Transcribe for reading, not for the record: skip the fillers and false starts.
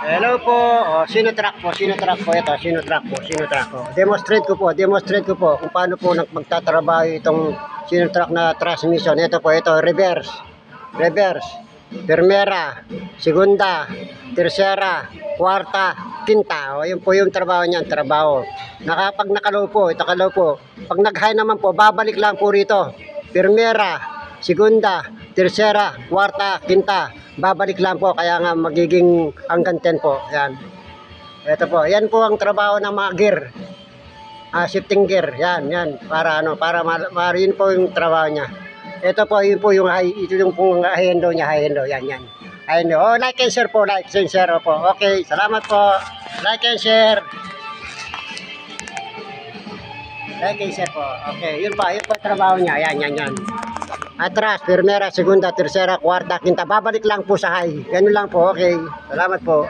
Hello po. Oh, sino truck po? Sino truck po ito? Sino truck po? Sino truck po? Demonstrate ko po kung paano po magtatrabaho itong sino truck na transmission. Ito po, ito reverse. Primera, segunda, tercera, kwarta, quinta. O, yun po yung trabaho niyan, trabaho. Pag nakalow po, ito kalow po. Pag nag-high naman po, babalik lang po rito. Primera, segunda, tercera, kwarta, quinta. Babalik lang po, kaya nga magiging hanggang 10 po. Yan. Ito po, yan po ang trabaho ng mga gear. Shifting gear. Yan. Para yun po yung trabaho niya. Ito po, yun po yung ito yung pong high and low niya, yan. High and low. Oh, like and share po, po. Okay, salamat po. Like and share. Like and share po. Okay, yun po yung trabaho niya. Yan. Atras, primera, segunda, tercera, kwarta, quinta. Babalik lang po sa high. Ganun lang po, okay. Salamat po.